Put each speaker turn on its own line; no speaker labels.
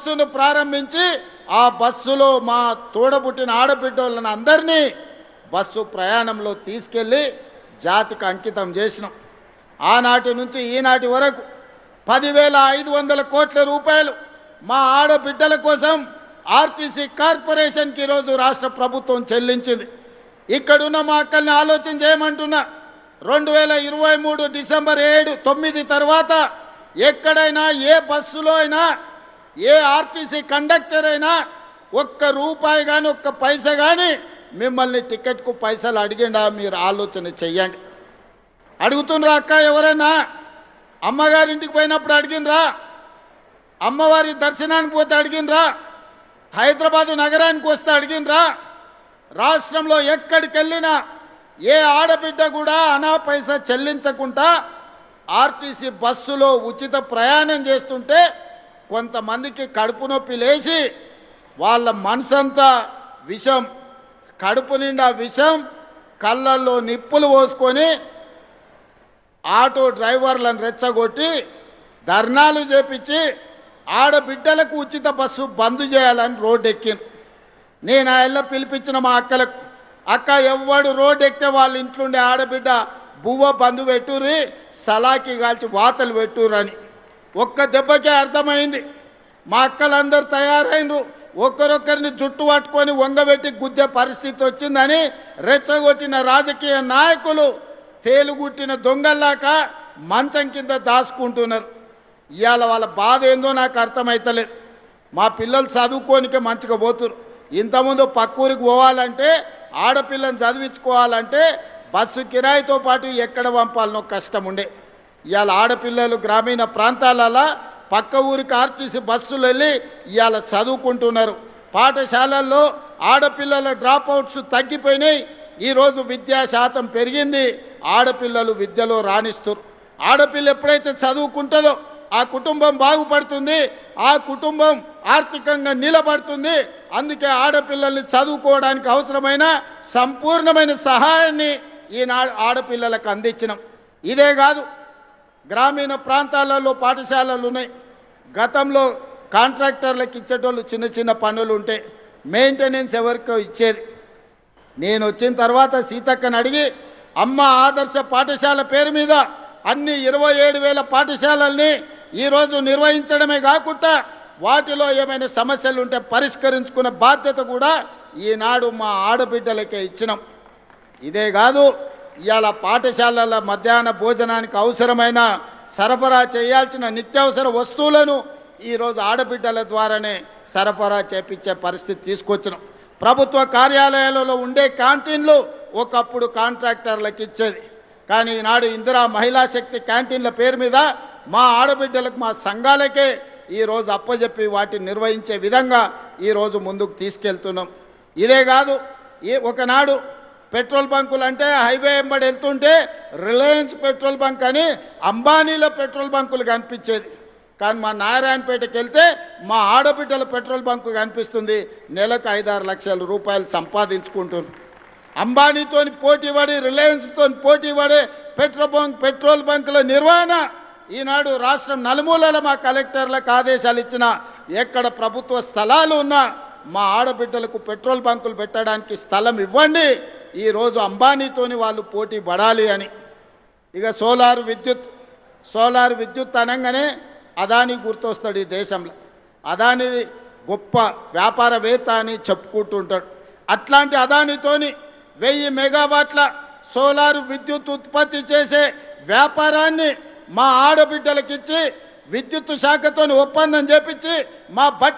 బస్సును ప్రారంభించి ఆ బస్సులో మా తోడబుట్టిన ఆడబిడ్డలను అందరినీ బస్సు ప్రయాణంలో తీసుకెళ్ళి జాతికి అంకితం చేసినాం. ఆనాటి నుంచి ఈనాటి వరకు 10,500 కోట్ల రూపాయలు మా ఆడబిడ్డల కోసం ఆర్టీసీ కార్పొరేషన్కి ఈరోజు రాష్ట్ర ప్రభుత్వం చెల్లించింది. ఇక్కడున్న మా అక్కల్ని ఆలోచన చేయమంటున్నా. 2023 డిసెంబర్ 9 తర్వాత ఎక్కడైనా ఏ బస్సులో అయినా ఏ ఆర్టీసీ కండక్టర్ అయినా ఒక్క రూపాయి కానీ ఒక్క పైసా కానీ మిమ్మల్ని టికెట్కు పైసలు అడిగిండా? మీరు ఆలోచన చెయ్యండి. అడుగుతుండ్రా అక్క? ఎవరైనా అమ్మగారింటికి పోయినప్పుడు అడిగినరా? అమ్మవారి దర్శనానికి పోతే అడిగినరా? హైదరాబాదు నగరానికి వస్తే అడిగినరా? రాష్ట్రంలో ఎక్కడికి వెళ్ళినా ఏ ఆడబిడ్డ కూడా అనా పైసా చెల్లించకుండా ఆర్టీసీ బస్సులో ఉచిత ప్రయాణం చేస్తుంటే కొంతమందికి కడుపు నొప్పి లేచి వాళ్ళ మనసంతా విషం, కడుపు నిండా విషం, కళ్ళల్లో నిప్పులు పోసుకొని ఆటో డ్రైవర్లను రెచ్చగొట్టి ధర్నాలు చేపించి ఆడబిడ్డలకు ఉచిత బస్సు బంద్ చేయాలని రోడ్డు ఎక్కింది. నేను ఆ పిలిపించిన మా అక్కలకు, అక్క ఎవ్వడు రోడ్డు ఎక్కితే వాళ్ళ ఇంట్లోండే ఆడబిడ్డ బువ్వ బంధు పెట్టుర్రి, సలాకి కాల్చి వాతలు పెట్టుర్రని ఒక్క దెబ్బకే అర్థమైంది. మా అక్కలందరూ తయారైనరు. ఒకరొకరిని జుట్టు పట్టుకొని వంగబెట్టి గుద్దే పరిస్థితి వచ్చిందని రెచ్చగొట్టిన రాజకీయ నాయకులు తేలుగుట్టిన దొంగల్లాక మంచం కింద దాచుకుంటున్నారు. ఇవాళ వాళ్ళ బాధ ఏందో నాకు అర్థమవుతలేదు. మా పిల్లలు చదువుకోనికే మంచిగా పోతున్నారు. ఇంతకుముందు పక్కూరికి పోవాలంటే ఆడపిల్లని చదివించుకోవాలంటే బస్సు కిరాయితో పాటు ఎక్కడ పంపాలనో కష్టం ఉండే. ఇవాళ ఆడపిల్లలు గ్రామీణ ప్రాంతాలలో పక్క ఊరికి ఆర్టీసీ బస్సులు వెళ్ళి ఇవాళ చదువుకుంటున్నారు. పాఠశాలల్లో ఆడపిల్లల డ్రాప్అవుట్స్ తగ్గిపోయినాయి. ఈరోజు విద్యా శాతం పెరిగింది. ఆడపిల్లలు విద్యలో రాణిస్తారు. ఆడపిల్ల ఎప్పుడైతే చదువుకుంటుందో ఆ కుటుంబం బాగుపడుతుంది, ఆ కుటుంబం ఆర్థికంగా నిలబడుతుంది. అందుకే ఆడపిల్లల్ని చదువుకోవడానికి అవసరమైన సంపూర్ణమైన సహాయాన్ని ఈనాడు ఆడపిల్లలకు అందించినాం. ఇదే కాదు, గ్రామీణ ప్రాంతాలలో పాఠశాలలు ఉన్నాయి. గతంలో కాంట్రాక్టర్లకు ఇచ్చేటోళ్ళు చిన్న చిన్న పనులు ఉంటే మెయింటెనెన్స్ ఎవరికో ఇచ్చేది. నేను వచ్చిన తర్వాత సీతక్కని అడిగి అమ్మ ఆదర్శ పాఠశాల పేరు మీద అన్ని 27,000 పాఠశాలల్ని ఈరోజు నిర్వహించడమే కాకుండా వాటిలో ఏమైనా సమస్యలు ఉంటే పరిష్కరించుకునే బాధ్యత కూడా ఈనాడు మా ఆడబిడ్డలకే ఇచ్చినాం. ఇదే కాదు, ఇవాళ పాఠశాలల మధ్యాహ్న భోజనానికి అవసరమైన సరఫరా చేయాల్సిన నిత్యావసర వస్తువులను ఈరోజు ఆడబిడ్డల ద్వారానే సరఫరా చేపించే పరిస్థితి తీసుకొచ్చినాం. ప్రభుత్వ కార్యాలయాలలో ఉండే క్యాంటీన్లు ఒకప్పుడు కాంట్రాక్టర్లకు ఇచ్చేది. కానీ ఈనాడు ఇందిరా మహిళా శక్తి క్యాంటీన్ల పేరు మీద మా ఆడబిడ్డలకు మా సంఘాలకే ఈరోజు అప్పజెప్పి వాటిని నిర్వహించే విధంగా ఈరోజు ముందుకు తీసుకెళ్తున్నాం. ఇదే కాదు, ఒకనాడు పెట్రోల్ బంకులు అంటే హైవే వెంబడి వెళ్తుంటే రిలయన్స్ పెట్రోల్ బంక్ అని అంబానీల పెట్రోల్ బంకులు కనిపించేది. కానీ మా నారాయణపేటకి వెళ్తే మా ఆడబిడ్డల పెట్రోల్ బంకు కనిపిస్తుంది. నెలకు 5-6 లక్షల రూపాయలు సంపాదించుకుంటున్నారు. అంబానీతో పోటీ పడి రిలయన్స్తో పోటీ పడే పెట్రోల్ బంకుల నిర్వహణ ఈనాడు రాష్ట్రం నలుమూలల మా కలెక్టర్లకు ఆదేశాలు ఇచ్చిన ఎక్కడ ప్రభుత్వ స్థలాలు ఉన్నా మా ఆడబిడ్డలకు పెట్రోల్ బంకులు పెట్టడానికి స్థలం ఇవ్వండి. ఈరోజు అంబానీతోని వాళ్ళు పోటీ పడాలి అని. ఇక సోలార్ విద్యుత్ అనగానే అదానీ గుర్తొస్తాడు ఈ దేశంలో. అదానీ గొప్ప వ్యాపారవేత్త అని చెప్పుకుంటుంటాడు. అట్లాంటి అదానీతోని 1000 మెగావాట్ల సోలార్ విద్యుత్ ఉత్పత్తి చేసే వ్యాపారాన్ని మా ఆడబిడ్డలకిచ్చి విద్యుత్ శాఖతో ఒప్పందం చేపించి మా